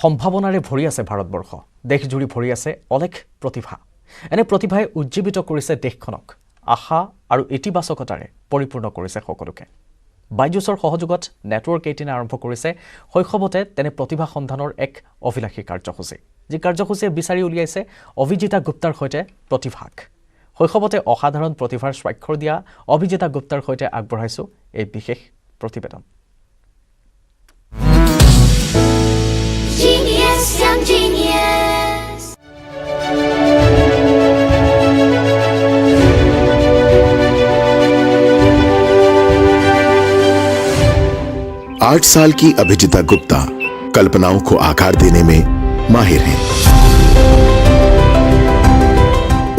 সম্ভাৱনাৰে ভৰি আছে ভাৰতবৰ্ষ দেশজুৰি ভৰি আছে অলেখ প্ৰতিভা এনে প্ৰতিভাই উজ্জীৱিত কৰিছে দেশখনক আশা আৰু ইতিবাচকতাৰে পৰিপূৰ্ণ কৰিছে সকলোকে বাইজুছৰ সহযোগত নেটৱৰ্ক 18 আৰম্ভ কৰিছে শৈশৱতে তেনে প্ৰতিভা সন্ধানৰ এক অভিলাষী কাৰ্যসূচী যি কাৰ্যসূচীয়ে বিচাৰি উলিয়াইছে অভিজিতা গুপ্তাৰ সৈতে প্ৰতিভাক শৈশৱতে অসাধাৰণ প্ৰতিভাৰ স্বাক্ষৰ দিয়া অভিজিতা গুপ্তাৰ সৈতে আগবঢ়াইছো এই বিশেষ প্ৰতিবেদন Genius, young genius. 8 साल की अभिजिता गुप्ता कल्पनाओं को आकार देने में माहिर हैं।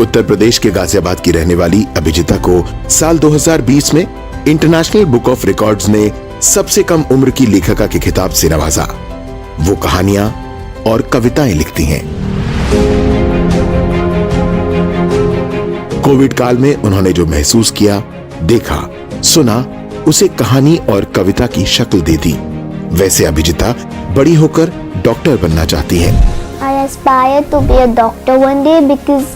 उत्तर प्रदेश के गाजियाबाद की रहने वाली अभिजिता को साल 2020 में इंटरनेशनल बुक ऑफ रिकॉर्ड्स ने सबसे कम उम्र की लेखिका के खिताब से नवाजा। वो कहानियां और कविताएं लिखती हैं। कोविड काल में उन्होंने जो महसूस किया, देखा, सुना, उसे कहानी और कविता की शक्ल दे दी। वैसे अभिजिता बड़ी होकर डॉक्टर बनना चाहती हैं। I aspire to be a doctor one day because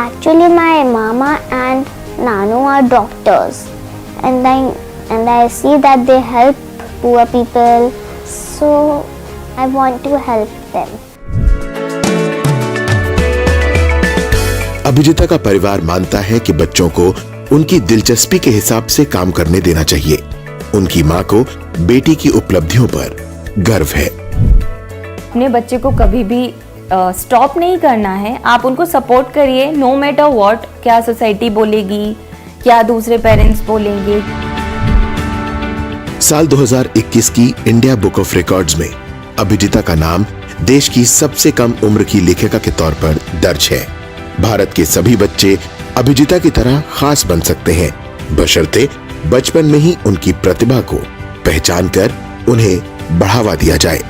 actually my mama and nanu are doctors, and I see that they help poor people, so I want to help them. अभिजिता का परिवार मानता है कि बच्चों को उनकी दिलचस्पी के हिसाब से काम करने देना चाहिए। उनकी मां को बेटी की उपलब्धियों पर गर्व है। अपने बच्चे को कभी भी स्टॉप नहीं करना है, आप उनको सपोर्ट करिए नो मैटर व्हाट, क्या सोसाइटी बोलेगी, क्या दूसरे पेरेंट्स बोलेंगे। साल 2021 की इंडिया बुक ऑफ रिकॉर्ड्स में अभिजिता का नाम देश की सबसे कम उम्र की लेखिका के तौर पर दर्ज है। भारत के सभी बच्चे अभिजिता की तरह खास बन सकते हैं, बशर्ते बचपन में ही उनकी प्रतिभा को पहचान कर उन्हें बढ़ावा दिया जाए।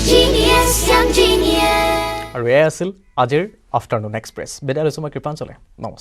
Genius, young genius. আৰু এয়া আছিল আজিৰ আফটাৰনুন এক্সপ্ৰেছ বিদায় লৈছো মই কৃপাঞ্চলে নমস্কাৰ।